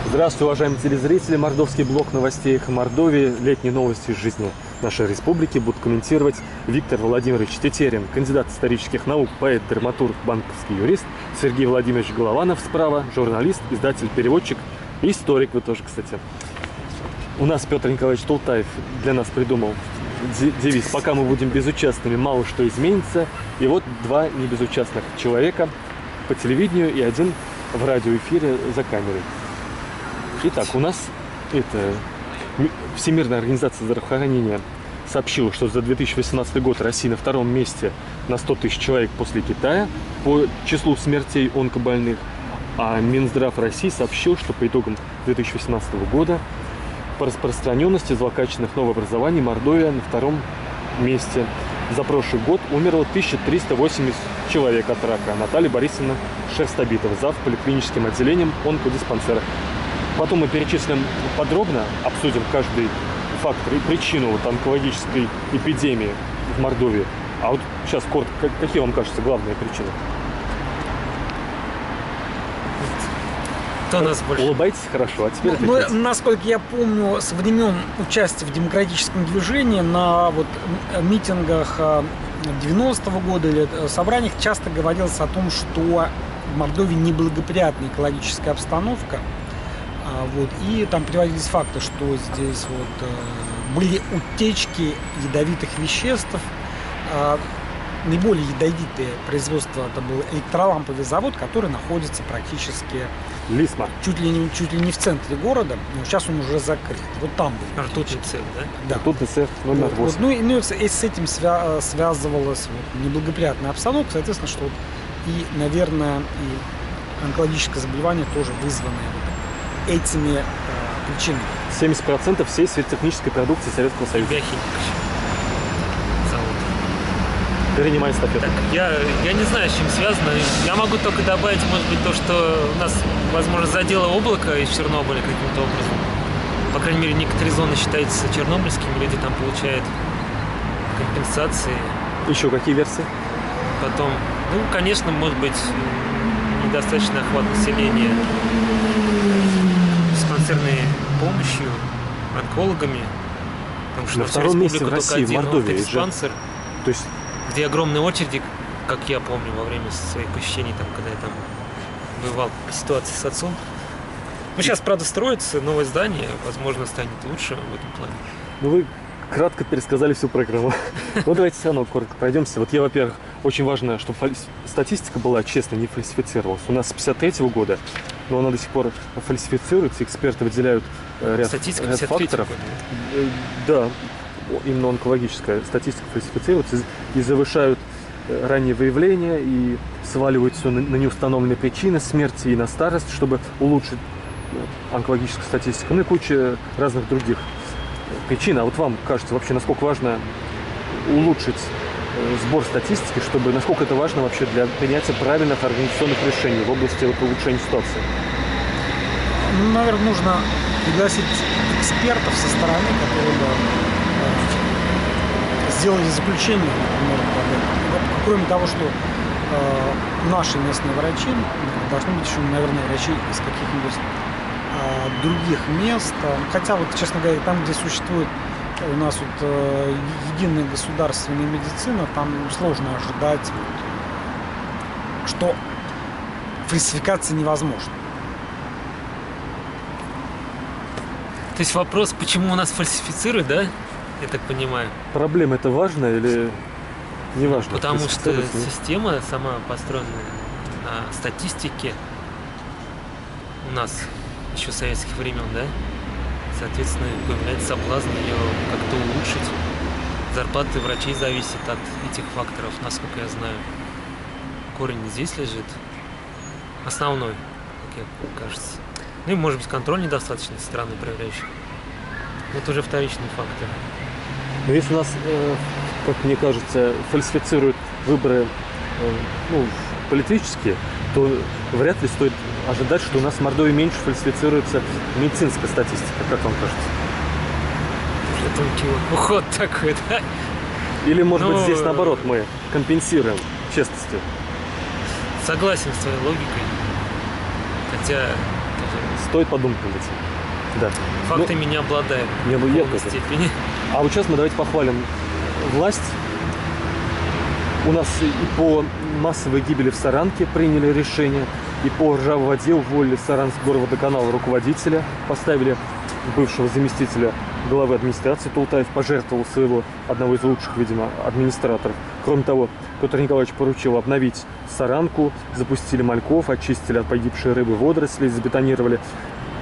Здравствуйте, уважаемые телезрители. Мордовский блок новостей «Эхо Мордовии». Летние новости из жизни нашей республики будут комментировать Виктор Владимирович Тетерин, кандидат исторических наук, поэт, драматург, банковский юрист, Сергей Владимирович Голованов справа, журналист, издатель, переводчик и историк вы тоже, кстати. У нас Петр Николаевич Тултаев для нас придумал девиз: пока мы будем безучастными, мало что изменится. И вот два небезучастных человека по телевидению и один в радиоэфире за камерой. Итак, у нас Всемирная организация здравоохранения сообщила, что за 2018 год Россия на втором месте на 100 тысяч человек после Китая по числу смертей онкобольных. А Минздрав России сообщил, что по итогам 2018 года по распространенности злокачественных новообразований Мордовия на втором месте. За прошлый год умерло 1380 человек от рака. Наталья Борисовна Шерстобитова, зав. Поликлиническим отделением онкодиспансера. Потом мы перечислим подробно, обсудим каждый фактор и причину онкологической эпидемии в Мордовии. А вот сейчас коротко, какие вам кажутся главные причины? Кто нас больше? Улыбайтесь хорошо, а теперь насколько я помню, со времен участия в демократическом движении на митингах 90-го года или собраниях часто говорилось о том, что в Мордовии неблагоприятная экологическая обстановка. И там приводились факты, что здесь были утечки ядовитых веществ. Наиболее ядовитое производство это был электроламповый завод, который находится практически Лисма. Чуть ли не в центре города, но сейчас он уже закрыт. Вот там был. Ртутный цех, да? Да. Ртутный цех номер 8. И с этим связывалась неблагоприятная обстановка, соответственно, что наверное, и онкологическое заболевание тоже вызванное этими причинами. 70% всей светотехнической продукции Советского Союза. Перенимай эстафету. Я не знаю, с чем связано. Я могу только добавить, может быть, то, что у нас, возможно, задело облако из Чернобыля каким-то образом. По крайней мере, некоторые зоны считаются чернобыльскими, люди там получают компенсации. Еще какие версии? Потом, конечно, может быть, недостаточный охват населения диспансерной помощью, онкологами. Потому что на втором месте в России, в Мордовии. Диспансер, то есть... где огромные очереди, как я помню, во время своих посещений, когда я там бывал по ситуации с отцом. Сейчас, правда, строится новое здание, возможно, станет лучше в этом плане. Вы кратко пересказали всю программу. Давайте все равно коротко пройдемся. Я, во-первых, очень важно, чтобы статистика была честно, не фальсифицировалась. У нас с 1953 года, но она до сих пор фальсифицируется, эксперты выделяют ряд факторов. Да, именно онкологическая статистика фальсифицируется и завышают раннее выявление и сваливают все на неустановленные причины смерти и на старость, чтобы улучшить онкологическую статистику, и куча разных других причин. А вам кажется вообще, насколько важно улучшить сбор статистики, насколько это важно вообще для принятия правильных организационных решений в области улучшения ситуации? Наверное, нужно пригласить экспертов со стороны, которые бы сделали заключение, например, кроме того, что наши местные врачи, должны быть еще, наверное, врачи из каких-нибудь других мест. Хотя, честно говоря, там, где существует у нас единая государственная медицина, там сложно ожидать, что фальсификация невозможна. То есть вопрос, почему у нас фальсифицируют, да? Я так понимаю. Проблема это важно или не важно? Потому что система сама построена на статистике у нас еще советских времен, да? Соответственно, появляется соблазн ее как-то улучшить. Зарплаты врачей зависят от этих факторов, насколько я знаю. Корень здесь лежит. Основной, как мне кажется. И, может быть, контроль недостаточный со стороны проверяющих. Это уже вторичный фактор. Но если нас, как мне кажется, фальсифицируют выборы политические, то вряд ли стоит ожидать, что у нас в Мордовии меньше фальсифицируется медицинская статистика, как вам кажется? Это уход такой, да? Или, может быть, здесь наоборот мы компенсируем честностью? Согласен с твоей логикой. Хотя стоит подумать над этим. Да. Фактами не обладаем Не, в я полной тоже. степени. А вот сейчас мы давайте похвалим власть. У нас и по массовой гибели в Саранке приняли решение, и по ржавой воде уволили Саранск горводоканала руководителя, поставили бывшего заместителя главы администрации. Тултаев пожертвовал своего, одного из лучших, видимо, администраторов. Кроме того, Петр Николаевич поручил обновить Саранку, запустили мальков, очистили от погибшей рыбы водоросли, забетонировали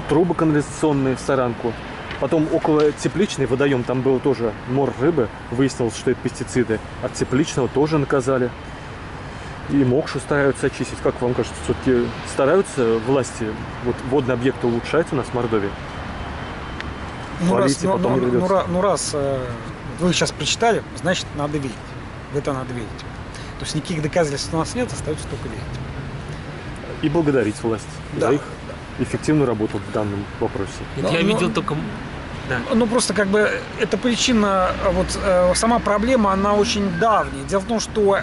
трубы канализационные в Саранку. Потом около тепличной водоем, там был тоже мор рыбы, выяснилось, что это пестициды. От тепличного тоже наказали. И Мокшу стараются очистить. Как вам кажется, все-таки стараются власти вот, водные объекты улучшать у нас в Мордовии? Раз вы сейчас прочитали, значит, надо верить. В это надо верить. То есть никаких доказательств у нас нет, остается только верить. И благодарить власть Да. за их эффективную работу в данном вопросе. Нет, я видел только... Да. Ну, просто как бы эта причина, сама проблема, она очень давняя. Дело в том, что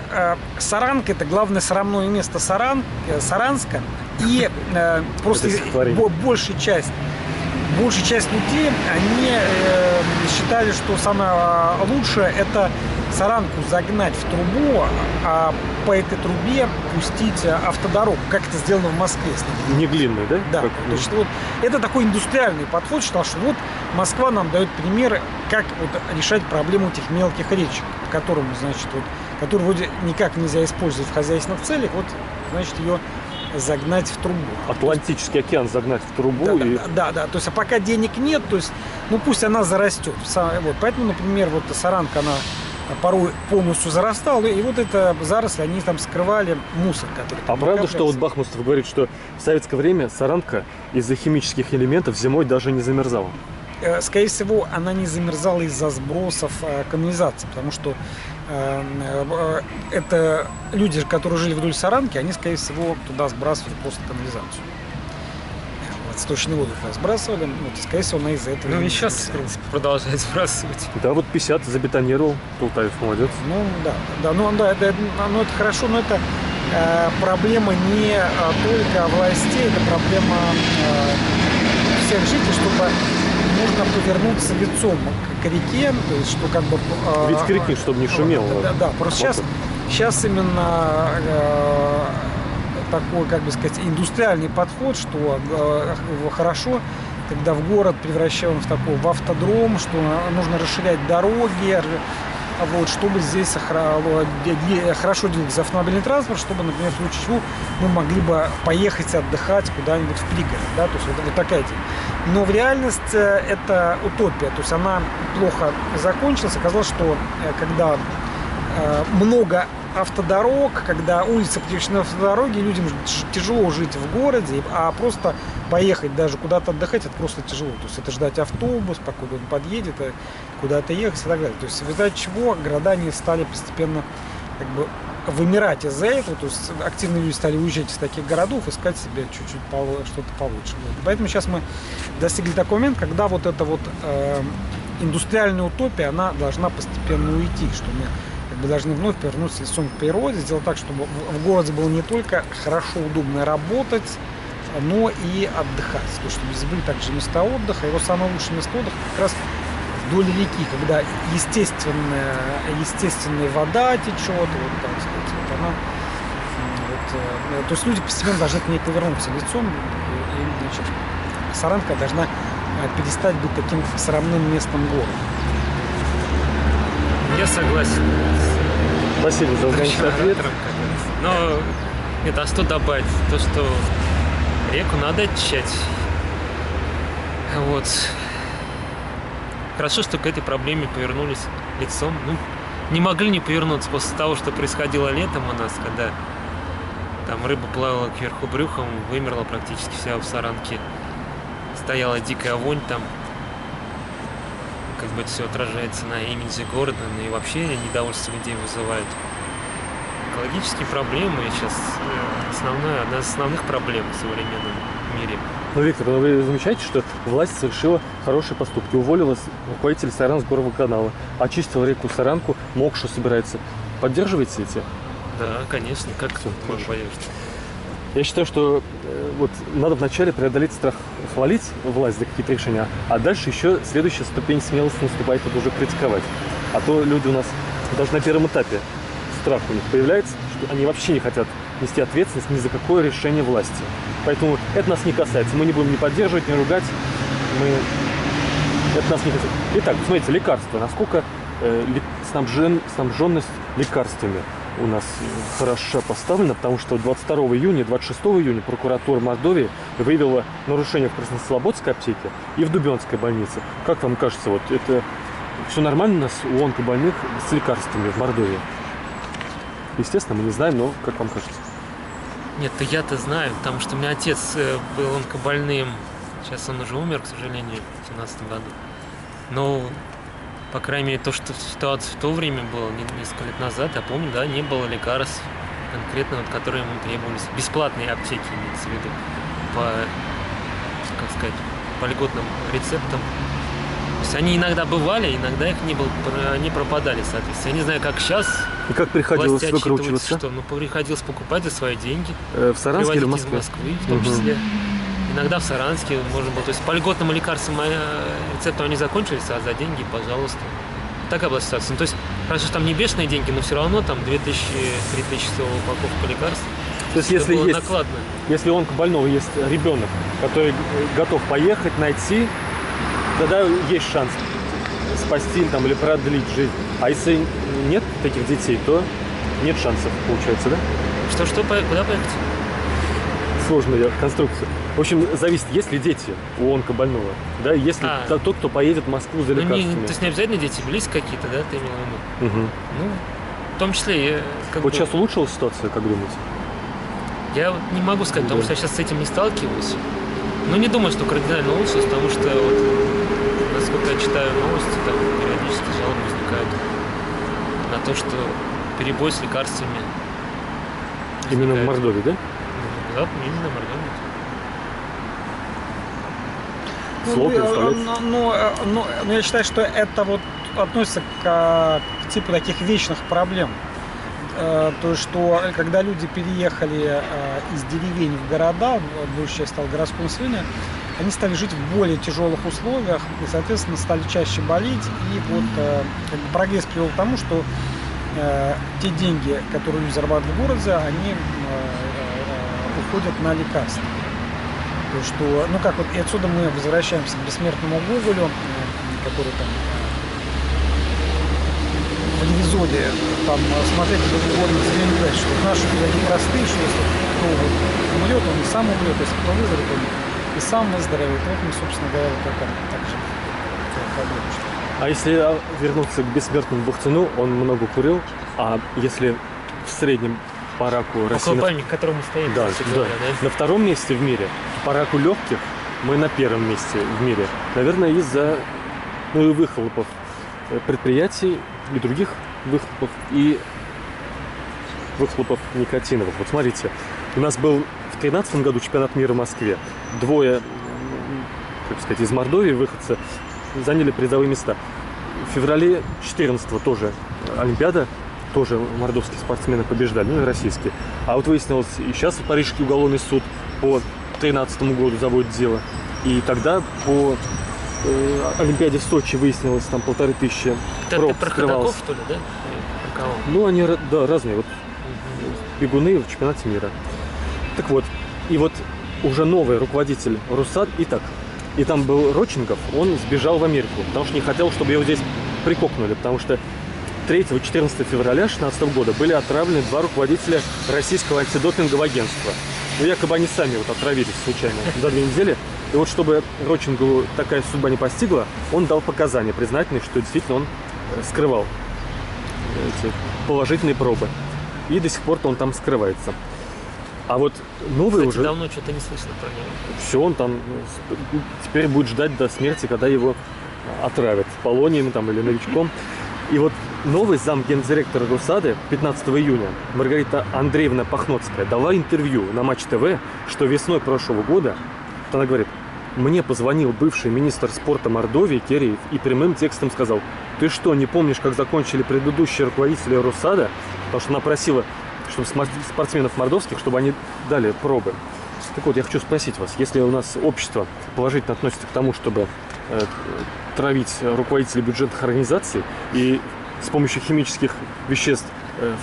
Саранка – это главное срамное место Саранска. И просто большая часть людей, они считали, что самое лучшее – это Саранку загнать в трубу, а по этой трубе пустить автодорогу, как это сделано в Москве. Не глинный, да? Да, Как, то есть вот это такой индустриальный подход, что вот Москва нам дает примеры, как вот решать проблему этих мелких речек, которые вроде никак нельзя использовать в хозяйственных целях, вот, значит, ее загнать в трубу. Атлантический океан загнать в трубу. Да, то есть, а пока денег нет, то есть, ну пусть она зарастет. Вот, поэтому, например, вот Саранка, она порой полностью зарастала, и вот это заросли, они там скрывали мусор, который там правда, что вот Бахмутов говорит, что в советское время Саранка из-за химических элементов зимой даже не замерзала? Скорее всего, она не замерзала из-за сбросов канализации, потому что это люди, которые жили вдоль Саранки, они, скорее всего, туда сбрасывали просто канализацию. Сточный воду сбрасывали, вот, скорее всего, она из-за этого. Ну и сейчас, в принципе, продолжает сбрасывать. Да, вот 50 забетонировал, Тултаев молодец. Это хорошо, но это проблема не только властей, это проблема всех жителей, чтобы нужно повернуться лицом к реке, то есть что как бы... Ведь к реке, чтобы не шумело. Да, просто сейчас именно такой, как бы сказать, индустриальный подход, что хорошо, когда в город превращаем в автодром, что нужно расширять дороги, вот, чтобы здесь хорошо двигался автомобильный транспорт, чтобы, например, в случае чего мы могли бы поехать отдыхать куда-нибудь в пригород, да, то есть вот такая тема. Но в реальности это утопия, то есть она плохо закончилась. Оказалось, что когда много автодорог, когда улицы практически автодороги, людям тяжело жить в городе, а просто поехать даже куда-то отдыхать, это просто тяжело. То есть это ждать автобус, покуда он подъедет, куда-то ехать и так далее. То есть в результате чего города они стали постепенно как бы вымирать из-за этого, то есть активные люди стали уезжать из таких городов, искать себе чуть-чуть что-то получше. Вот. Поэтому сейчас мы достигли такого момента, когда вот эта вот индустриальная утопия, она должна постепенно уйти, что мы как бы должны вновь повернуться лицом к природе, сделать так, чтобы в городе было не только хорошо, удобно работать, но и отдыхать. То есть, чтобы здесь были также места отдыха. Его самое лучшее место отдыха как раз вдоль реки, когда естественная вода течет, вот, так сказать, вот она, то есть люди постепенно должны к ней повернуться лицом, и значит, Саранка должна перестать быть таким срамным местом города. Я согласен. Спасибо за лаконичный ответ. Но это, а что добавить? То, что реку надо очищать. Вот. Хорошо, что к этой проблеме повернулись лицом. Ну, не могли не повернуться после того, что происходило летом у нас, когда там рыба плавала кверху брюхом, вымерла практически вся в Саранке. Стояла дикая вонь там. Как бы это все отражается на имидже города, ну и вообще недовольство людей вызывает. Экологические проблемы сейчас одна из основных проблем в современном мире. Ну, Виктор, вы замечаете, что власть совершила хорошие поступки. Уволила руководителя Саранск горводоканала, очистила реку Саранку, Мокшу собирается. Поддерживаете эти? Да, конечно, как Все, можно хорошо. поддерживать? Я считаю, что вот надо вначале преодолеть страх хвалить власть за какие-то решения, а дальше еще следующая ступень смелости наступает, это уже критиковать. А то люди у нас даже на первом этапе страх у них появляется, что они вообще не хотят нести ответственность ни за какое решение власти. Поэтому это нас не касается. Мы не будем ни поддерживать, ни ругать. Это нас не касается. Итак, смотрите, лекарства. Насколько снабженность лекарствами у нас хорошо поставлена, потому что 22 июня, 26 июня прокуратура Мордовии выявила нарушение в Краснослободской аптеке и в Дубенской больнице. Как вам кажется, вот это все нормально у нас у онкобольных с лекарствами в Мордовии? Естественно, мы не знаем, но как вам кажется? Нет, я-то знаю, потому что у меня отец был онкобольным. Сейчас он уже умер, к сожалению, в 2017 году. Но, по крайней мере, то, что ситуация в то время была, несколько лет назад, я помню, да, не было лекарств конкретно, вот, которые ему требовались. Бесплатные аптеки, имеется в виду, по, как сказать, по льготным рецептам. То есть они иногда бывали, иногда их не было, они пропадали, соответственно. Я не знаю, как сейчас. И как приходилось власти выкручиваться? Что? Ну, приходилось покупать за свои деньги. В Саранске или в Москве? Из Москвы, в том числе. Иногда в Саранске можно было. То есть по льготным лекарствам рецептам они закончились, а за деньги, пожалуйста. Такая была ситуация. Ну, то есть, хорошо, что там не бешеные деньги, но все равно там 2000-3000 стоила упаковка лекарств. То есть, если было есть, накладно. если у онкобольного есть ребенок, который готов поехать, найти, тогда есть шанс спасти там, или продлить жизнь. А если нет таких детей, то нет шансов, получается, да? Что, куда поехать? Сложная конструкция. В общем, зависит, есть ли дети у онкобольного, да, если тот, кто поедет в Москву за лекарствами. То есть не обязательно дети, близко какие-то, да, ты имел в виду? Угу. Ну, в том числе... Вот сейчас улучшилась ситуация, как думаете? Я вот не могу сказать, потому что я сейчас с этим не сталкиваюсь. Но не думаю, что кардинально улучшилось, потому что, вот, насколько я читаю новости, там периодически жалобы возникают на то, что перебой с лекарствами. Именно в Мордовии, да? Да, именно в Мордовии. Сложно, но я считаю, что это вот относится к типу таких вечных проблем. То есть, что когда люди переехали из деревень в города, большая часть стала городского населения, они стали жить в более тяжелых условиях и, соответственно, стали чаще болеть. И вот как бы прогресс привел к тому, что те деньги, которые люди зарабатывают в городе, они уходят на лекарства. То есть, что, ну как вот, и отсюда мы возвращаемся к бессмертному Гоголю, который там в эпизоде там смотреть угодно заменить, что наши люди они простые, что если кто вот умрет, он и сам умрет, если кто выздоровеет, он и сам выздоровеет. Вот мы, собственно говоря, вот так же проблема. А если вернуться к бессмертному Бахтину, он много курил, а если в среднем по раку России... Около памятника, к которому стоит. Да, говоря, да? На втором месте в мире, по раку легких мы на первом месте в мире. Наверное, из-за выхлопов предприятий и других выхлопов, и выхлопов никотиновых. Вот смотрите, у нас был в 2013 году чемпионат мира в Москве. Двое, как сказать, из Мордовии выходцы заняли призовые места. В феврале 2014 тоже Олимпиада, тоже мордовские спортсмены побеждали, ну и российские. А вот выяснилось, и сейчас Парижский уголовный суд по 2013 году заводит дело. И тогда по Олимпиаде в Сочи выяснилось, там 1500 проб Это про скрывалось. ходоков, что ли, да? Про кого? Ну, они, да, разные. Вот бегуны в чемпионате мира. Так вот, и вот уже новый руководитель Руссат, и там был Роченков, он сбежал в Америку, потому что не хотел, чтобы его здесь прикокнули, потому что 3-14 февраля 2016 года были отравлены 2 руководителя российского антидопингового агентства. Ну, якобы они сами вот отравились случайно за 2 недели. И вот чтобы Роченкову такая судьба не постигла, он дал показания признательные, что действительно он скрывал эти положительные пробы. И до сих пор он там скрывается. А вот новый Кстати, уже... давно что-то не слышно про него. Все, он там теперь будет ждать до смерти, когда его отравят полонием там, или новичком. И вот новый замгендиректора Руссады 15 июня Маргарита Андреевна Пахноцкая дала интервью на Матч ТВ, что весной прошлого года, она говорит, мне позвонил бывший министр спорта Мордовии Кереев и прямым текстом сказал, ты что, не помнишь, как закончили предыдущие руководители Руссада? Потому что она просила чтобы спортсменов мордовских, чтобы они дали пробы. Так вот, я хочу спросить вас, если у нас общество положительно относится к тому, чтобы травить руководителей бюджетных организаций и с помощью химических веществ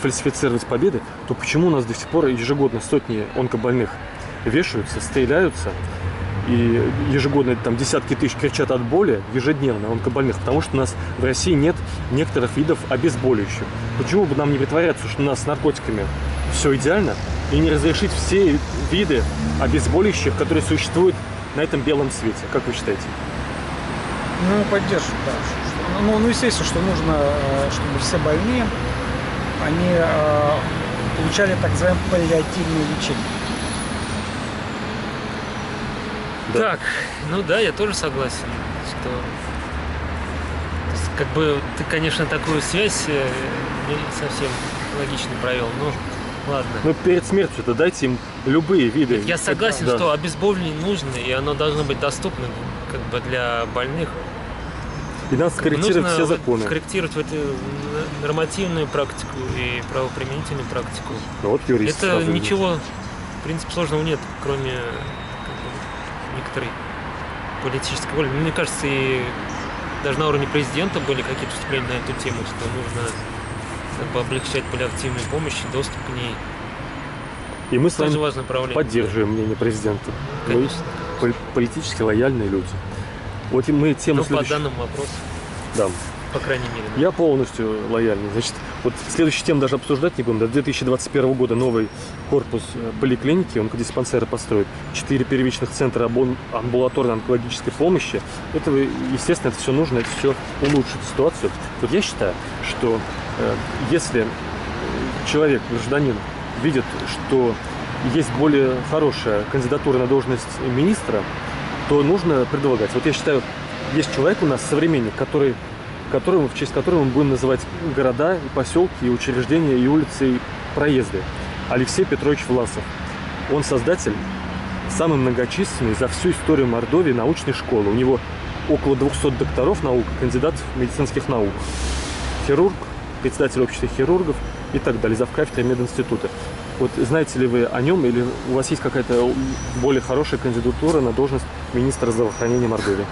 фальсифицировать победы, то почему у нас до сих пор ежегодно сотни онкобольных вешаются, стреляются, и ежегодно там десятки тысяч кричат от боли ежедневно онкобольных, потому что у нас в России нет некоторых видов обезболивающих. Почему бы нам не притворяться, что у нас с наркотиками все идеально, и не разрешить все виды обезболивающих, которые существуют на этом белом свете? Как вы считаете? Ну, поддерживаю, да. Ну, естественно, что нужно, чтобы все больные, они получали так называемое паллиативное лечение. Да. Так, ну да, я тоже согласен, что то есть, как бы ты, конечно, такую связь не совсем логично провел, но ладно. Ну, перед смертью-то дайте им любые виды. Я согласен, Да. что обезболивание нужно, и оно должно быть доступно как бы для больных. И надо скорректировать Нужно все законы. корректировать эту нормативную практику и правоприменительную практику. Ну, вот юрист Это сразу ничего, в принципе, сложного нет, кроме как бы, некоторой политической воли. Мне кажется, и даже на уровне президента были какие-то выступления на эту тему, что нужно как бы облегчать паллиативную помощь и доступ к ней. И мы с Тоже вами важное направление. поддерживаем мнение президента. Мы Конечно. политически лояльные люди. Вот и мы тему Ну, по следующую... данному вопросу, Да. по крайней мере. Да. Я полностью лояльный. Значит, вот следующую тему даже обсуждать не будем. До 2021 года новый корпус поликлиники, онкодиспансера построят, 4 первичных центра амбулаторной онкологической помощи. Это, естественно, это все нужно, это все улучшит ситуацию. Вот я считаю, что если человек, гражданин, видит, что есть более хорошая кандидатура на должность министра, то нужно предлагать. Вот я считаю, есть человек у нас, современник, в честь которого мы будем называть города, и поселки, и учреждения, и улицы, и проезды. Алексей Петрович Власов. Он создатель самой многочисленной за всю историю Мордовии научной школы. У него около 200 докторов наук, кандидатов медицинских наук. Хирург, председатель общества хирургов и так далее, завкафедрой мединститута. Вот знаете ли вы о нем, или у вас есть какая-то более хорошая кандидатура на должность министра здравоохранения Мордовии?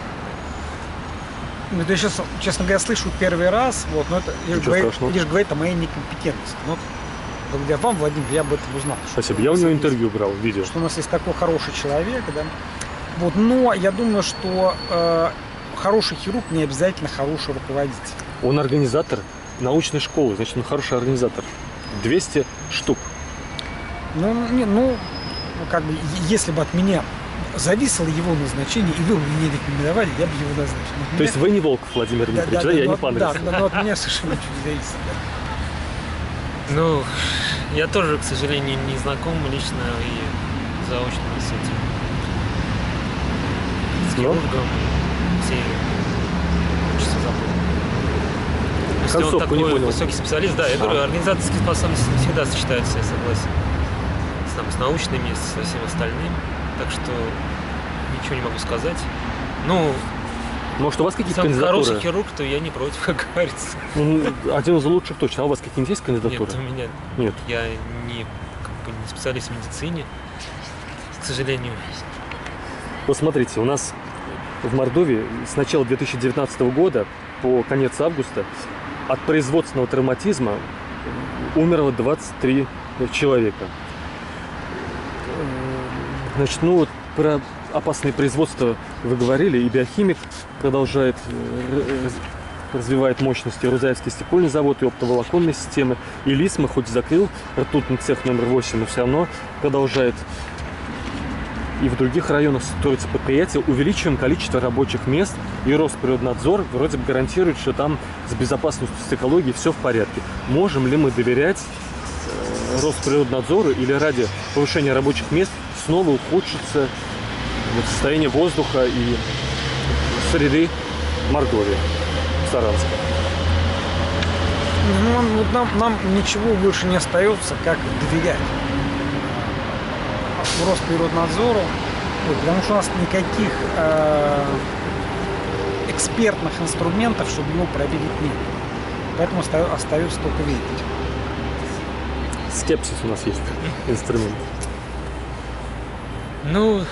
Ну, это я сейчас, честно говоря, слышу первый раз, вот, но это лишь говорит о моей некомпетентности. Но благодаря вам, Владимир, я об этом узнал. Спасибо. Я у него интервью брал, видео. Что у нас есть такой хороший человек, да. Вот, но я думаю, что хороший хирург не обязательно хороший руководитель. Он организатор научной школы, значит, он хороший организатор. 200 штук. Ну, как бы, если бы от меня зависело его назначение, и вы бы мне рекомендовали, я бы его назначил. То есть вы не Волков, Владимир Дмитриевич, да? Я не понравился. Да, но от меня совершенно ничего не зависит. Да. Ну, я тоже, к сожалению, не знаком лично и заочно с этим. С хирургом, все учатся забыл. Если он Концовку не такой понял. высокий специалист, да, я говорю, организаторские способности не всегда сочетаются, я согласен. С научными, со всем остальным. Так что ничего не могу сказать. Ну, Может, у вас какие-то сам кандидатуры? хороший хирург, то я не против, как говорится. Ну, один из лучших точно. А у вас какие-нибудь есть кандидатуры? Нет, у меня Нет. я не специалист в медицине, к сожалению. Вот смотрите, у нас в Мордовии с начала 2019 года по конец августа от производственного травматизма умерло 23 человека. Значит, ну вот про опасные производства вы говорили, и биохимик продолжает развивает мощности, Рузаевский стекольный завод и оптоволоконные системы. И Лисма хоть и закрыл ртутный цех номер 8, но все равно продолжает. И в других районах строятся предприятия, увеличиваем количество рабочих мест, и Росприроднадзор вроде бы гарантирует, что там с безопасностью, с экологией все в порядке. Можем ли мы доверять Росприроднадзору, или ради повышения рабочих мест снова ухудшится состояние воздуха и среды Мордовии, Саранска? Ну, вот нам ничего больше не остается, как доверять Росприроднадзору, потому что у нас никаких экспертных инструментов, чтобы его проверить, нет. Поэтому остается только верить. скепсис у нас есть инструмент. Ну,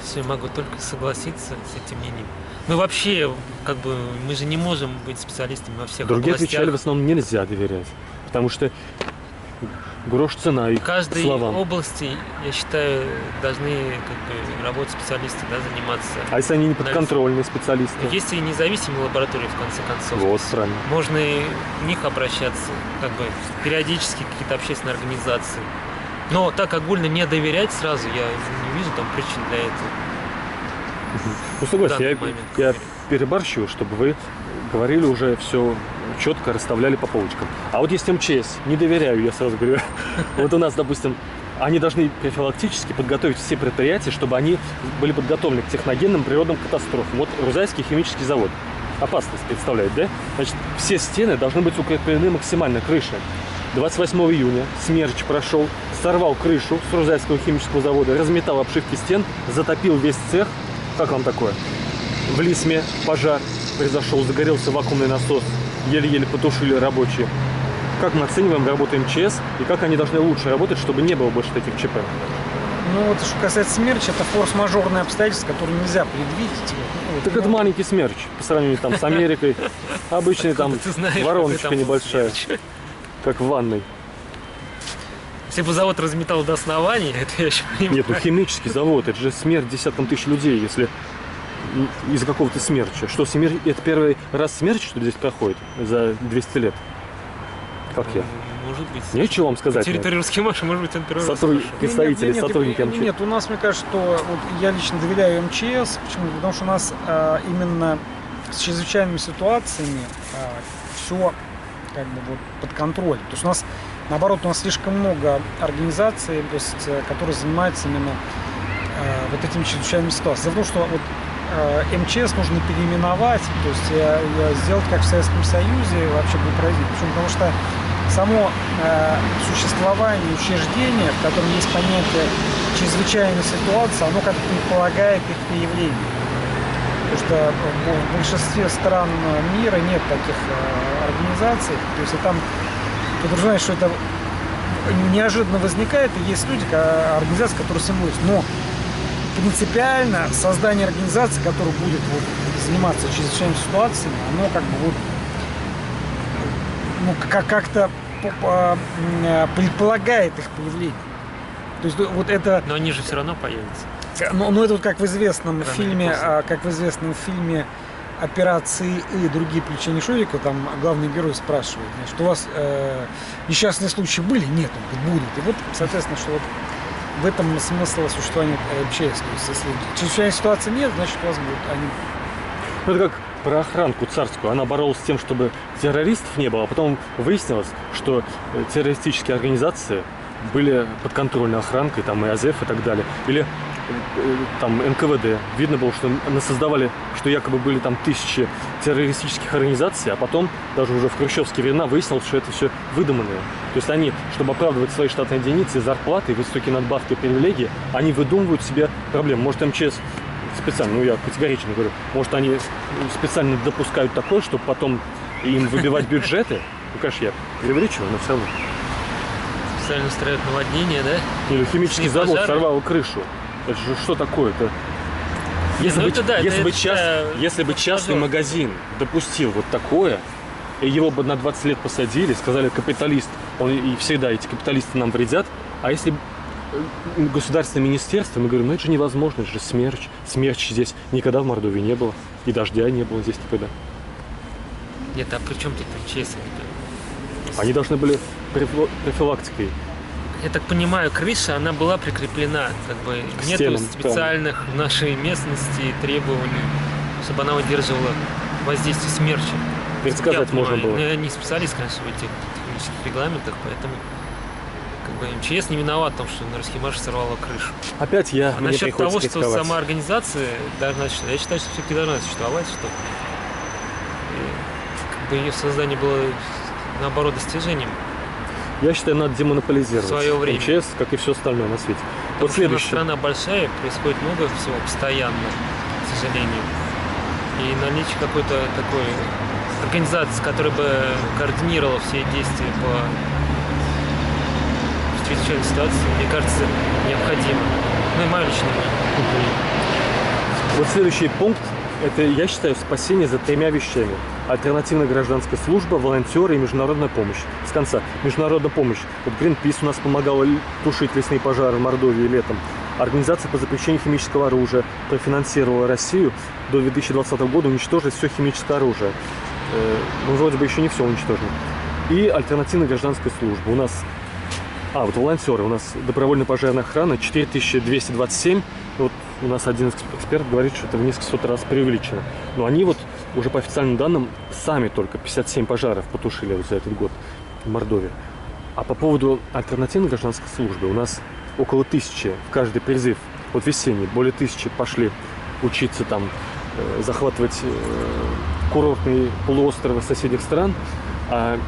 все, могу только согласиться с этим мнением. Мы вообще, как бы, мы же не можем быть специалистами во всех Другие областях. отвечали, в основном нельзя доверять, потому что грош цена их В каждой словам. области, я считаю, должны как бы работать специалисты, да, заниматься. А если они не подконтрольные специалисты? Есть и независимые лаборатории, в конце концов. Вот, правильно. Можно и в них обращаться, как бы периодически какие-то общественные организации. Но так огульно не доверять сразу, я не вижу там причин для этого. Ну, согласен, В данный я момент. перебарщиваю, чтобы вы говорили уже все четко, расставляли по полочкам. А вот есть МЧС, не доверяю, я сразу говорю. Вот у нас, допустим, они должны профилактически подготовить все предприятия, чтобы они были подготовлены к техногенным природным катастрофам. Вот Рузайский химический завод. Опасность представляет, да? Значит, все стены должны быть укреплены максимально крышей. 28 июня Смерч прошел, сорвал крышу с Рузайского химического завода, разметал обшивки стен, затопил весь цех. Как вам такое? В Лисме пожар произошел, загорелся вакуумный насос, еле-еле потушили рабочие. Как мы оцениваем работу МЧС и как они должны лучше работать, чтобы не было больше таких ЧП? Ну вот, что касается Смерча, это форс-мажорные обстоятельства, которые нельзя предвидеть. Вот, Так это маленький Смерч по сравнению там с Америкой. Обычный там Ты знаешь, вороночка какой там небольшая, Смерч? как в ванной. Если бы завод разметал до основания, это я еще понимаю. Нет, ну химический завод, это же смерть десяткам тысяч людей, если из-за какого-то смерча. Что, это первый раз смерч, что ли, здесь проходит за 200 лет? Как я? Может быть. Нечего вам сказать. По территории Русской Маши, может быть, он первый раз Сотрудник- прошел. представители, Нет, сотрудники МЧС. Нет, у нас, мне кажется, что вот я лично доверяю МЧС. Почему? Потому что у нас именно с чрезвычайными ситуациями все как бы вот под контролем. То есть у нас, наоборот, у нас слишком много организаций, то есть, которые занимаются именно вот этими чрезвычайными ситуациями. Потому что вот МЧС нужно переименовать, то есть сделать как в Советском Союзе, вообще будет правильно. Почему? Потому что само существование учреждения, в котором есть понятие чрезвычайной ситуации, оно как бы предполагает их появление. Потому что в большинстве стран мира нет таких организаций. То есть там подразумевается, что это неожиданно возникает, и есть люди, организации, которые символизируют. Но принципиально создание организации, которая будет вот заниматься чрезвычайными ситуациями, оно как бы вот как-то предполагает их появление. То есть вот это. Но они же все равно появятся. Ну это вот как в известном Рано или фильме, поздно. как в известном фильме «Операции и другие приключения Шурика», там главный герой спрашивает, значит, у вас несчастные случаи были? Нет, он говорит, будут. И вот, соответственно, что вот в этом смысл существования МЧС. То есть, если чрезвычайной ситуации нет, значит, у вас будут они. Ну, это как про охранку царскую. Она боролась с тем, чтобы террористов не было, а потом выяснилось, что террористические организации были подконтрольной охранкой, там и АЗФ и так далее. Или там НКВД. Видно было, что насоздавали, что якобы были там тысячи террористических организаций, а потом, даже уже в хрущевские времена, выяснилось, что это все выдуманные. То есть они, чтобы оправдывать свои штатные единицы, зарплаты, высокие надбавки, привилегии, они выдумывают себе проблемы. Может, МЧС специально, ну я категорично говорю, может, они специально допускают такое, чтобы потом им выбивать бюджеты. Ну, конечно, я преувеличиваю, но все равно. Специально устраивают наводнение, да? Или химический Пожары. завод сорвал крышу. Это же что такое-то? Если ну бы, это да, если это бы, я час- считаю, если бы частный форс-мажор. магазин допустил вот такое, и его бы на 20 лет посадили, сказали, капиталист, и всегда эти капиталисты нам вредят, а если бы государственное министерство, мы говорим, ну это же невозможно, это же смерч. Смерч здесь никогда в Мордовии не было, и дождя не было здесь никогда. Нет, а при чем тут МЧС? Они должны были профилактикой. Я так понимаю, крыша, она была прикреплена. Как бы К нету стенам, специальных в нашей местности требований, чтобы она выдерживала воздействие смерча. Предсказать Я можно понимаю, было. Я не специалист, конечно, в этих технических регламентах, поэтому как бы МЧС не виноват в том, что на Росхимаш сорвала крышу. Опять А мне насчет того, приходится что критиковать. сама организация должна существовать, я считаю, что все-таки должна существовать, что как бы ее создание было наоборот достижением. Я считаю, надо демонополизировать В своё время. МЧС, как и все остальное на свете. Потому Вот что у нас следующее. страна большая, происходит много всего постоянно, к сожалению. И наличие какой-то такой организации, которая бы координировала все действия по чрезвычайной ситуации, мне кажется, необходимо. Ну и мое личное мнение. Вот следующий пункт, это, я считаю, спасение за 3 вещами. Альтернативная гражданская служба, волонтеры и международная помощь. С конца. Международная помощь. Вот Greenpeace у нас помогала тушить лесные пожары в Мордовии летом. Организация по запрещению химического оружия профинансировала Россию до 2020 года уничтожить все химическое оружие. Ну, вроде бы еще не все уничтожено. И альтернативная гражданская служба. У нас, вот волонтеры. У нас добровольная пожарная охрана 4227. Вот у нас один эксперт говорит, что это в несколько сот раз преувеличено. Но они вот уже по официальным данным сами только 57 пожаров потушили вот за этот год в Мордовии. А по поводу альтернативной гражданской службы у нас около 1000 в каждый призыв. Вот весенний, более 1000 пошли учиться там, захватывать курортные полуостровы соседних стран. А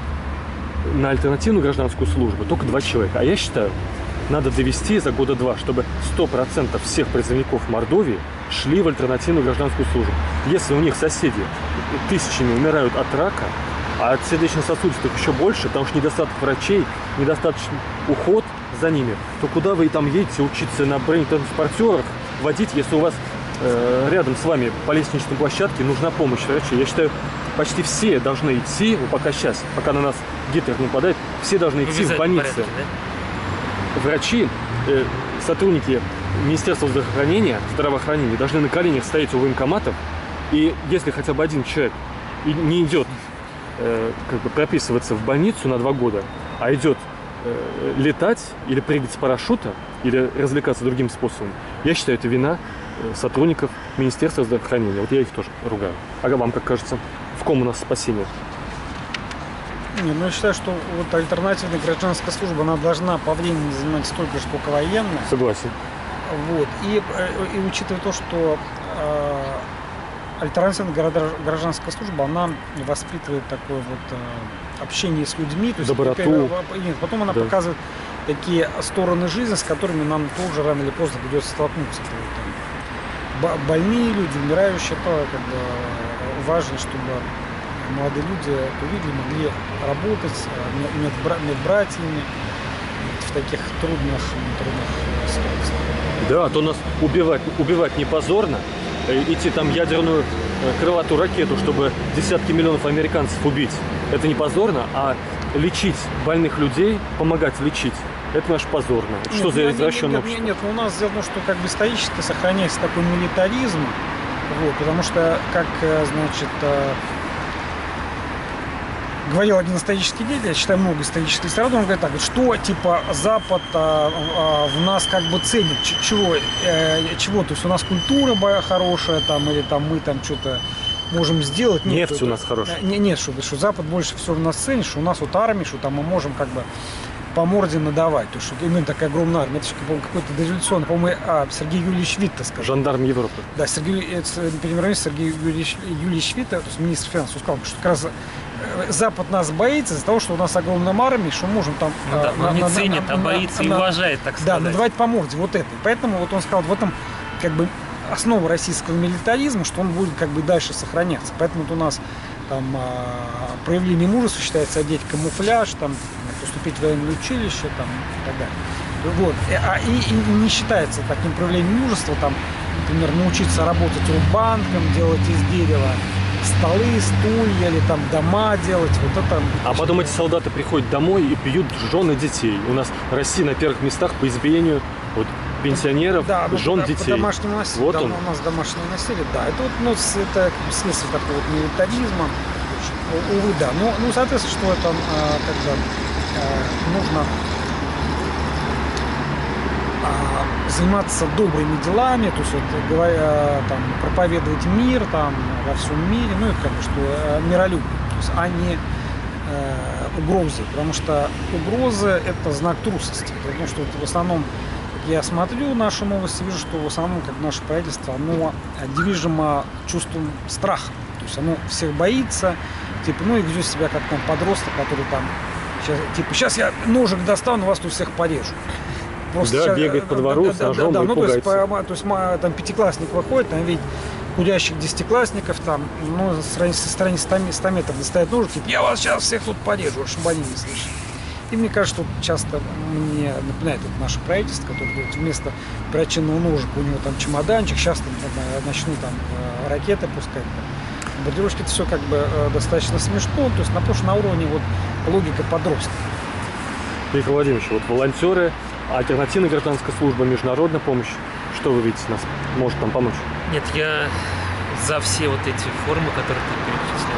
на альтернативную гражданскую службу только 2 человека. А я считаю, надо довести за года 2, чтобы 100% всех призывников Мордовии шли в альтернативную гражданскую службу. Если у них соседи тысячами умирают от рака, а от сердечно-сосудистых еще больше, потому что недостаток врачей, недостаточный уход за ними, то куда вы там едете учиться на бронетранспортерах водить, если у вас рядом с вами по лестничной площадке нужна помощь врачей? Я считаю, почти все должны идти, пока на нас Гитлер не нападает, все должны идти в больницы. Порядке, да? Врачи, сотрудники Министерства здравоохранения должны на коленях стоять у военкоматов, и если хотя бы один человек не идет прописываться в больницу на 2 года, а идет летать или прыгать с парашюта, или развлекаться другим способом, я считаю, это вина сотрудников Министерства здравоохранения. Вот я их тоже ругаю. А вам как кажется, в ком у нас спасение? Я считаю, что вот альтернативная гражданская служба, она должна по времени занимать столько же, сколько военная. Согласен. Вот. И учитывая то, что альтернативная гражданская служба, она воспитывает такое вот общение с людьми. То есть доброту. Потом она показывает такие стороны жизни, с которыми нам тоже рано или поздно придется столкнуться. Больные люди, умирающие, это важно, чтобы молодые люди увидели, могли работать медбратьями в таких трудных ситуациях. Да, то нас убивать не позорно, идти там ядерную крылатую ракету, чтобы десятки миллионов американцев убить. Это не позорно, а лечить больных людей, помогать лечить, это наш позорно. Что за извращенное общество? Нет, у нас дело в том, что исторически сохраняется такой милитаризм, вот, потому что, как, говорил один исторический деятель, я читаю много исторических литератур, он говорит так, что Запад в нас ценит, чего, то есть у нас культура хорошая, или мы что-то можем сделать. Нефть у нас хорошая. Нет, что Запад больше всего в нас ценит, что у нас армия, что мы можем по морде надавать. То есть, что именно такая огромная армия. Это какой-то дореволюционный, по-моему, Сергей Юрьевич Витте сказал. Жандарм Европы. Да, Сергей Юрьевич Витте, то есть министр финансов, сказал, что как раз Запад нас боится из-за того, что у нас огромная армия, что мы можем там... он не ценит, боится и уважает, так сказать. Да, надавать по морде, вот это. Поэтому он сказал, в этом основа российского милитаризма, что он будет дальше сохраняться. Поэтому у нас проявление мужества считается одеть камуфляж, поступить в военное училище, и так далее. Вот. И не считается таким проявлением мужества, например, научиться работать рубанком, делать из дерева столы, стулья или дома делать. Вот это. А потом эти солдаты приходят домой и бьют жен и детей. У нас Россия на первых местах по избиению пенсионеров, жен, детей. По домашнему насилию. Вот у нас домашнее насилие, да. Это это следствие такого милитаризма. Увы, да. Соответственно, что это нужно заниматься добрыми делами, то есть проповедовать мир во всем мире, что миролюбие, то есть, а не угрозы, потому что угрозы это знак трусости, потому что в основном я смотрю наши новости, вижу, что в основном наше правительство, оно движимо чувством страха, то есть оно всех боится, и ведет себя как подросток, который сейчас я ножик достану, вас тут всех порежу. Просто сейчас, бегает по двору с ножом и пугается. То есть пятиклассник выходит, видит худящих десятиклассников, с стороны 100 метров достает ножик, я вас сейчас всех тут порежу, чтобы они не слышали. И мне кажется, что часто мне напоминает это наше правительство, которое говорит, вместо перочинного ножика у него там чемоданчик, сейчас там начнут там ракеты пускать. Бомбардировщики, это все как бы достаточно смешно, то есть на уровне вот логика подростка. Виктор Владимирович, вот волонтеры, альтернативная гражданская служба, международная помощь, что вы видите нас, может нам помочь? Нет, я за все вот эти формы, которые ты перечислил.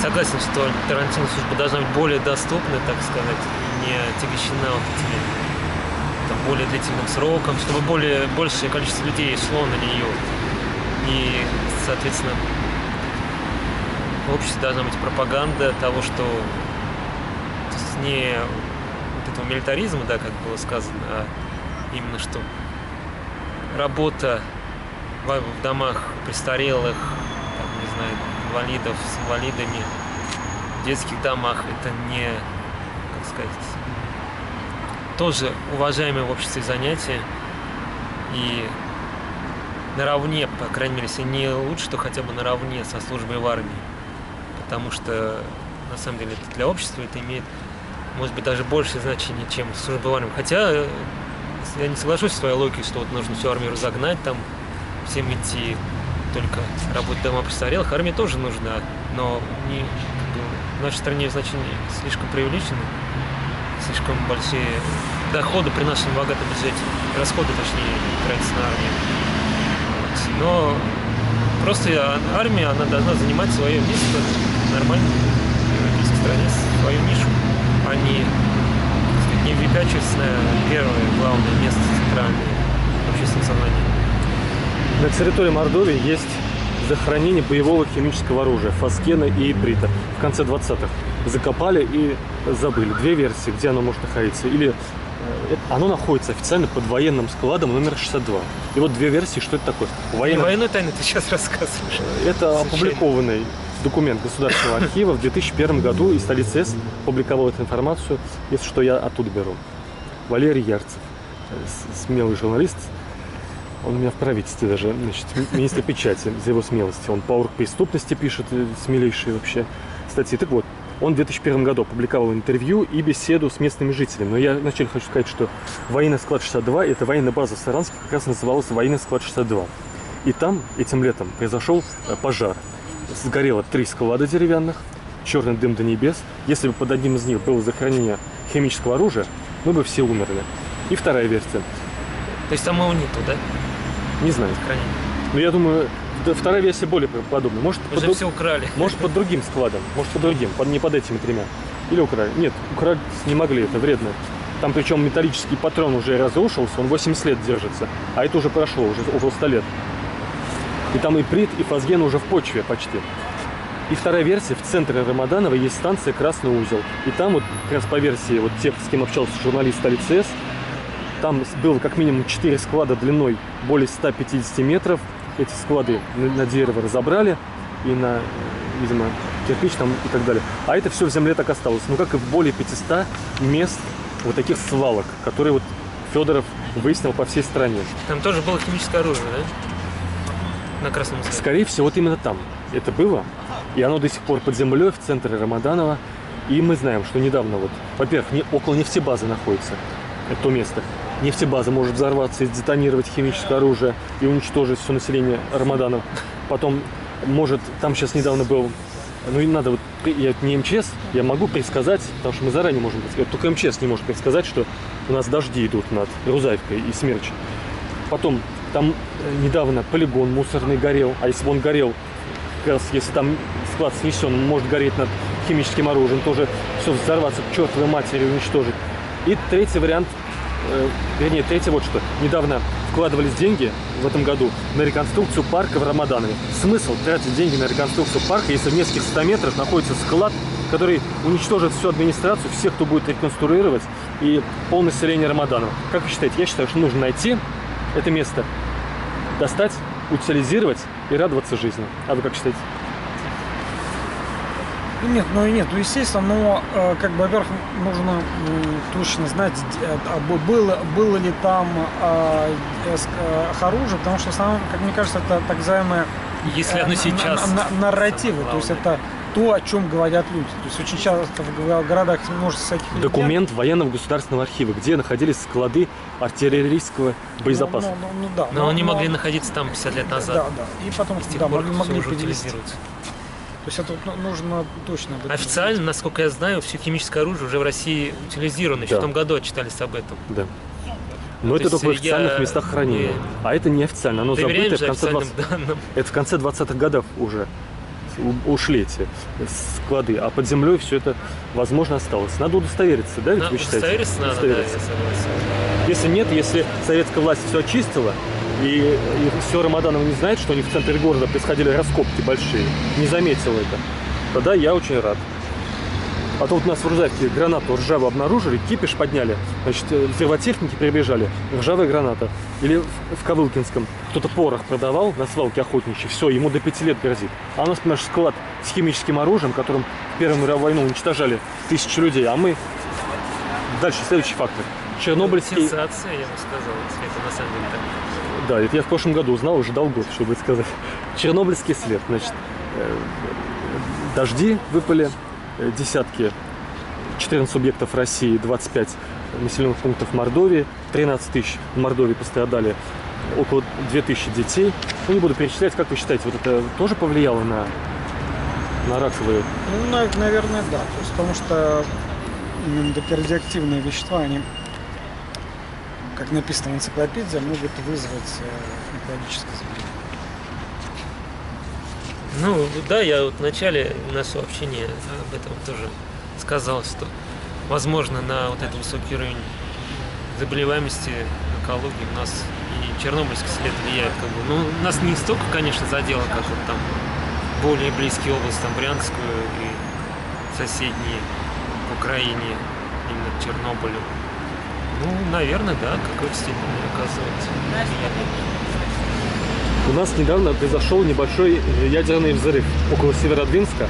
Согласен, что альтернативная служба должна быть более доступна, так сказать, не отягощена вот этими там, более длительным сроком, чтобы большее количество людей шло на нее. И, соответственно, в обществе должна быть пропаганда того, что то есть не вот этого милитаризма, да, как было сказано, а именно что работа в домах престарелых, там, не знаю, инвалидов с инвалидами, в детских домах, это не, как сказать, тоже уважаемые в обществе занятия. И наравне, по крайней мере, если не лучше, то хотя бы наравне со службой в армии. Потому что, на самом деле, это для общества это имеет, может быть, даже большее значение, чем служба в армии. Хотя я не соглашусь с твоей логикой, что вот нужно всю армию разогнать, там, всем идти только работать дома престарелых. Армия тоже нужна, но не, в нашей стране значение слишком преувеличено, слишком большие доходы при нашем богатом бюджете, расходы, точнее, тратятся на армию. Но просто армия, она должна занимать свое место в нормальной европейской стране, свою нишу, а не, так сказать, не выпячиваться на первое главное место центральное в общественном сознании. На территории Мордовии есть захоронение боевого химического оружия Фаскена и Иприта в конце 20-х. Закопали и забыли. Две версии, где оно может находиться. Или оно находится официально под военным складом номер 62. И вот две версии, что это такое. Военную тайну ты сейчас рассказываешь. Это опубликованный документ Государственного архива в 2001 году, и столица С опубликовал эту информацию. Если что, я оттуда беру. Валерий Ярцев, смелый журналист. Он у меня в правительстве даже, значит, министр печати за его смелость. Он по оргпреступности пишет, смелейшие вообще статьи. Так вот, он в 2001 году опубликовал интервью и беседу с местными жителями. Но я вначале хочу сказать, что военный склад 62, это военная база в Саранске, как раз называлась военный склад 62. И там этим летом произошел пожар. Сгорело 3 склада деревянных, черный дым до небес. Если бы под одним из них было захоронение химического оружия, мы бы все умерли. И вторая версия. То есть самого нету, да? Не знаю. Захоронение. Но я думаю, вторая версия более правдоподобная. Может, Уже все украли. Может, под другим складом, может, под другим, не под этими 3. Или украли. Нет, украли не могли, это вредно. Там причем металлический патрон уже разрушился, он 80 лет держится, а это уже прошло, уже около 100 лет. И там Иприт, и Фазген уже в почве почти. И вторая версия, в центре Рамаданова есть станция Красный узел. И там вот, как раз по версии вот тех, с кем общался журналист столицы С, там было как минимум 4 склада длиной более 150 метров. Эти склады на дерево разобрали и на, видимо, кирпич там и так далее. А это все в земле так осталось. Ну, как и в более 500 мест вот таких свалок, которые вот Федоров выяснил по всей стране. Там тоже было химическое оружие, да? На Красном узле. Скорее всего, вот именно там это было. И оно до сих пор под землей в центре Рамаданова. И мы знаем, что недавно вот, во-первых, около нефтебазы находится это то место. Нефтебаза может взорваться и детонировать химическое оружие и уничтожить все население Рамаданова. Потом, может, там сейчас недавно был, ну и надо вот, я не МЧС, я могу предсказать, потому что мы заранее можем предсказать, только МЧС не может предсказать, что у нас дожди идут над Рузаевкой и Смерч. Потом, там недавно полигон мусорный горел, а если бы он горел, как раз если там склад снесен, он может гореть над химическим оружием, тоже все взорваться к чертовой матери и уничтожить. И третий вариант, вернее, третье вот что. Недавно вкладывались деньги в этом году на реконструкцию парка в Рамаданове. Смысл тратить деньги на реконструкцию парка, если в нескольких 100 метрах находится склад, который уничтожит всю администрацию, всех, кто будет реконструировать, и полное население Рамаданова. Как вы считаете? Я считаю, что нужно найти это место, достать, утилизировать и радоваться жизни. А вы как считаете? Нет, ну естественно, но как бы, во-первых, нужно точно знать, было ли там оружие, потому что, как мне кажется, это так называемые если оно сейчас нарративы, то есть это то, о чем говорят люди. То есть очень часто в городах множество всяких легенд. Документ военного государственного архива, где находились склады артиллерийского боезапаса. Да. Но они могли находиться там 50 лет назад. Да. И потом И с тех пор могли всё уже перевести. утилизируется. То есть это вот нужно точно об этом Официально, знать. насколько я знаю, все химическое оружие уже в России утилизировано. Еще Да. в том году отчитались об этом. Да. Но То это есть только в официальных я местах хранения. А это неофициально. Оно Доверяем забытое же в конце официальным 20... данным. Это в конце 20-х годов уже ушли эти склады. А под землей все это, возможно, осталось. Надо удостовериться, да, ведь вы считаете? Удостовериться надо, да, я согласен. Если нет, если советская власть все очистила, и все Рамаданово не знает, что они в центре города происходили раскопки большие, не заметил это, тогда я очень рад. А то вот у нас в Рузаевке гранату ржавую обнаружили, кипиш подняли, значит, взрывотехники прибежали, ржавая граната. Или в Ковылкинском кто-то порох продавал на свалке охотничьей, все, ему до 5 лет грозит. А у нас, понимаешь, склад с химическим оружием, которым в Первую мировую войну уничтожали тысячи людей, а мы... Дальше, следующий фактор. Чернобыльский... Сенсация, я бы сказал, если это на самом деле так. Да, это я в прошлом году узнал, уже дал год, чтобы сказать. Чернобыльский след, значит, дожди выпали, десятки, 14 субъектов России, 25 населенных пунктов Мордовии, 13 тысяч в Мордовии пострадали, около 2000 детей. Ну, не буду перечислять, как вы считаете, вот это тоже повлияло на раковые? Ну, наверное, да. То есть, потому что именно такие радиоактивные вещества, они, как написано в энциклопедии, могут вызвать онкологическое заболевание. Ну, да, я вот в начале нашего общения об этом тоже сказал, что, возможно, на вот этот высокий уровень заболеваемости, онкологии у нас и чернобыльский след влияет. Как бы. Ну, нас не столько, конечно, задело, как вот там более близкие области, там Брянскую и соседние в Украине, именно к Чернобылю. Ну, наверное, да, какой-то степени оказывается влияние. У нас недавно произошел небольшой ядерный взрыв около Северодвинска.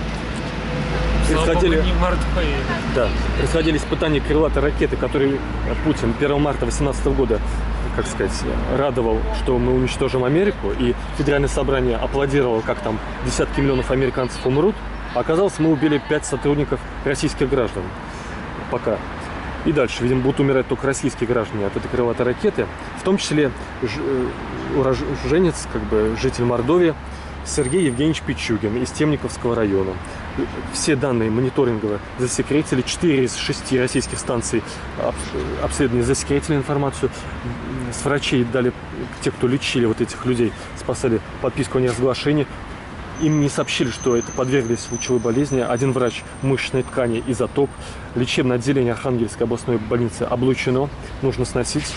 Слава богу, не в Мордовии. Да, происходили испытания крылатой ракеты, которые Путин 1 марта 2018 года, как сказать, радовал, что мы уничтожим Америку, и Федеральное собрание аплодировало, как там десятки миллионов американцев умрут. А оказалось, мы убили 5 сотрудников российских граждан. Пока. И дальше, видимо, будут умирать только российские граждане от этой крылатой ракеты, в том числе уроженец, как бы житель Мордовии Сергей Евгеньевич Пичугин из Темниковского района. Все данные мониторинговые засекретили, 4 из 6 российских станций обследования засекретили информацию. С врачей дали, те, кто лечили вот этих людей, спасали подписку о неразглашении. Им не сообщили, что это подверглись лучевой болезни. Один врач мышечной ткани изотоп. Лечебное отделение Архангельской областной больницы облучено. Нужно сносить.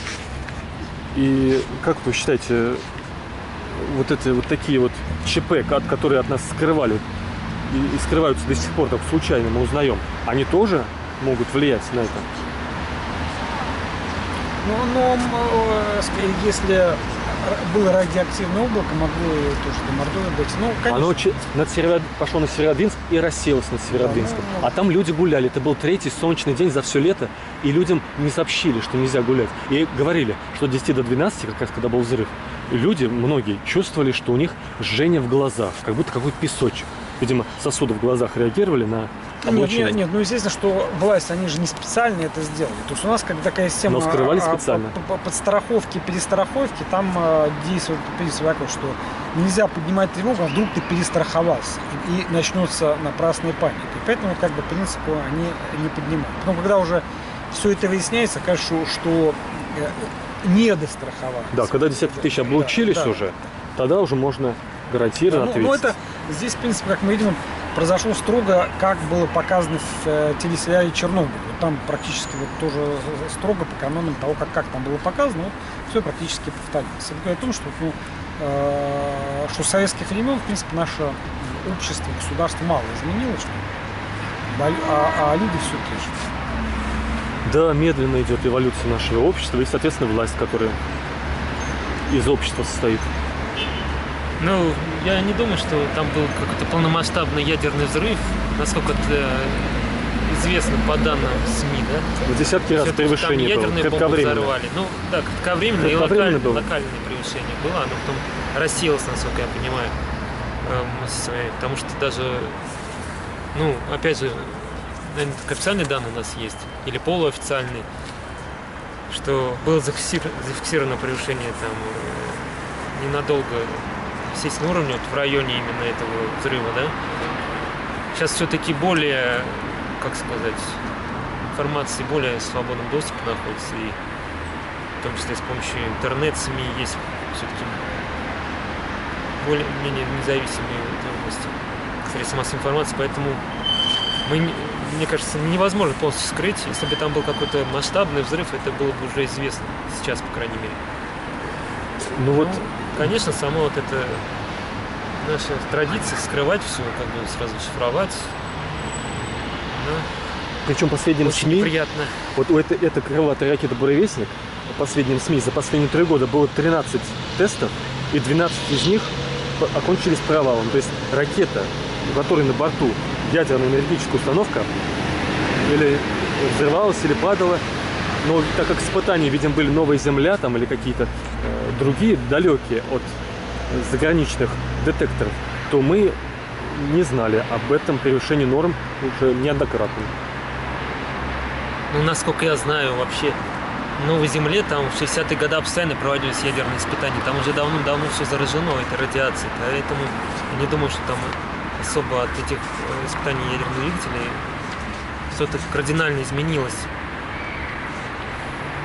И как вы считаете, вот такие вот ЧП, которые от нас скрывали и скрываются до сих пор, так случайно мы узнаем, они тоже могут влиять на это? Но если было радиоактивное облако, могло и тоже до Мордовии быть. Ну, конечно. Оно пошло на Северодвинск и рассеялось над Северодвинском. Да, А там люди гуляли. Это был 3-й солнечный день за все лето. И людям не сообщили, что нельзя гулять. И говорили, что от 10 до 12, как раз когда был взрыв, люди, многие, чувствовали, что у них жжение в глазах. Как будто какой-то песочек. Видимо, сосуды в глазах реагировали на облучение. Нет, ну естественно, что власть, они же не специально это сделали. То есть у нас как такая система Но скрывали специально. подстраховки, перестраховки, там действует принцип такой, что нельзя поднимать тревогу, а вдруг ты перестраховался. И начнется напрасная паника. И поэтому как бы принципу они не поднимают. Но когда уже все это выясняется, кажется, что не достраховались. Да, когда десятки тысяч облучились уже, тогда уже можно гарантированно ответить. Ну, это здесь, в принципе, как мы видим, произошло строго, как было показано в телесериале «Чернобыль». Вот там практически вот тоже строго по канонам того, как там было показано, вот, все практически повторилось. Это говорит о том, что, что с советских времен, в принципе, наше общество, государство мало изменилось, а люди все те же. Да, медленно идет эволюция нашего общества и, соответственно, власть, которая из общества состоит. Ну, я не думаю, что там был какой-то полномасштабный ядерный взрыв, насколько это известно по данным СМИ, да? В десятки раз превышение было, кратковременно. Взорвали. Ну, да, кратковременно и локальное превышение было, оно потом рассеялось, насколько я понимаю, потому что даже Ну, опять же, наверное, официальные данные у нас есть, или полуофициальные, что было зафиксировано превышение там ненадолго естественного уровня, вот в районе именно этого взрыва, да. Сейчас все-таки более, как сказать, информации более в свободном доступе находится, и в том числе с помощью интернет, СМИ есть все-таки более-менее независимые в этой области средства массовой информации, поэтому мне кажется, невозможно полностью скрыть. Если бы там был какой-то масштабный взрыв, это было бы уже известно сейчас, по крайней мере. Ну, конечно, сама вот эта наша традиция скрывать все, как бы сразу шифровать, причем последним очень СМИ, неприятно. вот у этой крылатой ракеты «Буревестник», в последнем СМИ за последние 3 года было 13 тестов, и 12 из них окончились провалом. То есть ракета, у которой на борту ядерная энергетическая установка, или взрывалась, или падала. Но так как испытания, видимо, были «Новая Земля» там, или какие-то другие, далекие от заграничных детекторов, то мы не знали об этом превышении норм уже неоднократно. Ну, насколько я знаю, вообще в Новой Земле там в 60-е годы постоянно проводились ядерные испытания. Там уже давно все заражено этой радиацией. Поэтому я не думаю, что там особо от этих испытаний ядерных двигателей что-то кардинально изменилось.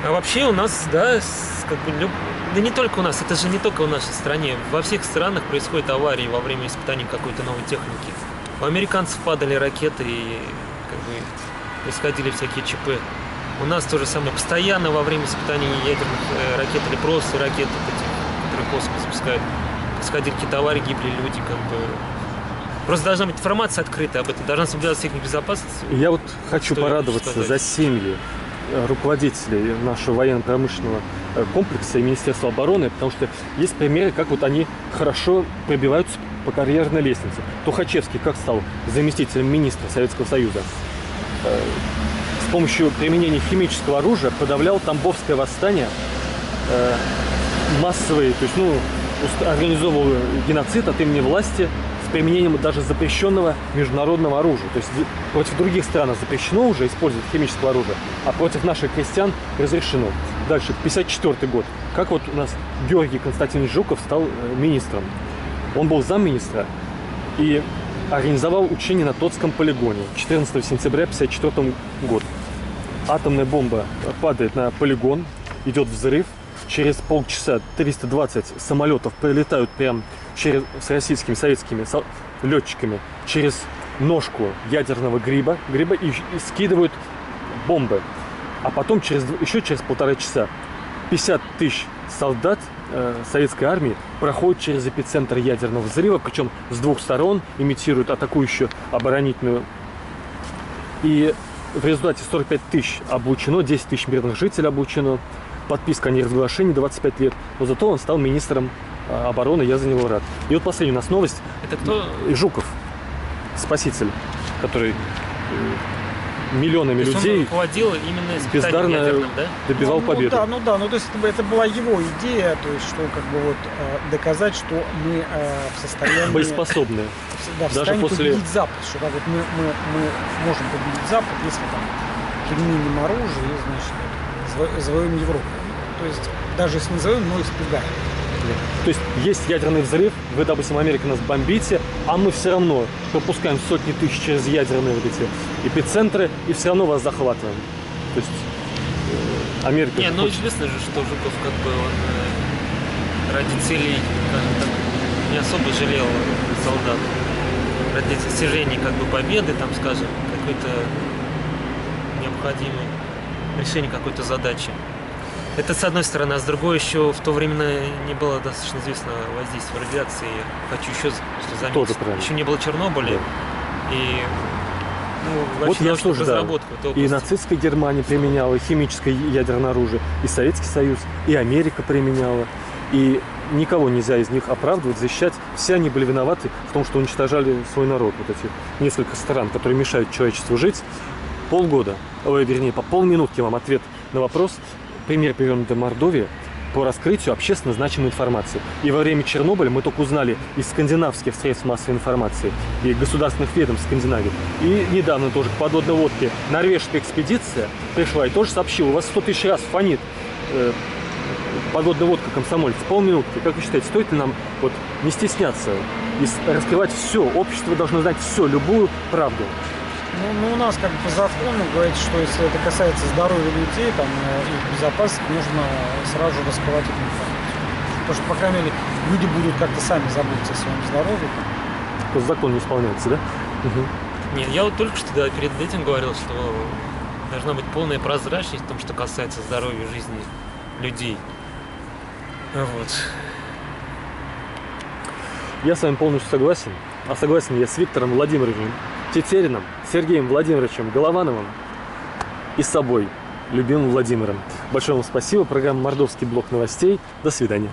А вообще у нас, да, как бы, да не только у нас, это же не только в нашей стране. Во всех странах происходят аварии во время испытаний какой-то новой техники. У американцев падали ракеты и как бы происходили всякие ЧП. У нас то же самое. Постоянно во время испытаний ядерных ракет или просто ракет, которые в космос запускают, происходили какие-то аварии, гибли люди, как бы. Просто должна быть информация открытая об этом, должна соблюдаться техника безопасности. Я вот хочу порадоваться за семьи руководителей нашего военно-промышленного комплекса и Министерства обороны, потому что есть примеры, как вот они хорошо пробиваются по карьерной лестнице. Тухачевский как стал заместителем министра Советского Союза. С помощью применения химического оружия подавлял Тамбовское восстание массовый, то есть, организовывал геноцид от имени власти с применением даже запрещенного международного оружия. То есть против других стран запрещено уже использовать химическое оружие, а против наших крестьян разрешено. Дальше, 1954 год. Как вот у нас Георгий Константинович Жуков стал министром. Он был замминистра и организовал учения на Тотском полигоне 14 сентября 1954 года. Атомная бомба падает на полигон, идет взрыв. Через полчаса 320 самолетов прилетают прямо с российскими, советскими летчиками через ножку ядерного гриба и скидывают бомбы. А потом еще через 1,5 часа 50 тысяч солдат советской армии проходят через эпицентр ядерного взрыва, причем с 2 сторон, имитируют атакующую оборонительную. И в результате 45 тысяч облучено, 10 тысяч мирных жителей облучено. Подписка о неразглашении 25 лет, но зато он стал министром обороны, я за него рад. И вот последняя у нас новость. Это кто? Жуков, спаситель, который миллионами людей руководил именно бездарно ядерным, да? добивал победу. То есть это была его идея, то есть что как бы вот доказать, что мы в состоянии боеспособные. Да, в даже состоянии после победить Запад, что как вот мы можем победить Запад, если там применим оружие и, значит, завоюем Европу. То есть даже если не завоюем, но испугаем. То есть ядерный взрыв, вы, допустим, Америка нас бомбите, а мы все равно пропускаем сотни тысяч через ядерные вот эти эпицентры и все равно вас захватываем. То есть Америка... Не, известно же, что Жуков как бы он ради целей, скажем так, не особо жалел солдат. Ради достижения как бы победы, там, скажем, какой-то необходимый решение какой-то задачи. Это с одной стороны, а с другой еще в то время не было достаточно известно воздействие радиации. Хочу еще заметить, еще не было Чернобыля. Да. И вот я тоже, да. И нацистская Германия применяла химическое ядерное оружие, и Советский Союз, и Америка применяла. И никого нельзя из них оправдывать, защищать. Все они были виноваты в том, что уничтожали свой народ. Вот эти несколько стран, которые мешают человечеству жить. По полминутки вам ответ на вопрос. Пример приведен для Мордовии. по раскрытию общественно значимой информации. И во время Чернобыля мы только узнали из скандинавских средств массовой информации и государственных ведомств Скандинавии. И недавно тоже к подводной лодке норвежская экспедиция пришла и тоже сообщила, у вас 100 тысяч раз фонит подводная лодка «Комсомолец». Полминутки. Как вы считаете, стоит ли нам вот не стесняться и раскрывать все? Общество должно знать все, любую правду. Ну, у нас как бы по закону говорится, что если это касается здоровья людей, там, их безопасности, нужно сразу же раскрывать эту информацию. Потому что, по крайней мере, люди будут как-то сами заботиться о своем здоровье. Просто закон не исполняется, да? Угу. Нет, я вот только что перед этим говорил, что должна быть полная прозрачность в том, что касается здоровья и жизни людей. Вот. Я с вами полностью согласен. А согласен я с Виктором Владимировичем Тетериным, Сергеем Владимировичем Головановым и с собой, любимым Владимиром. Большое вам спасибо. Программа «Мордовский блок новостей». До свидания.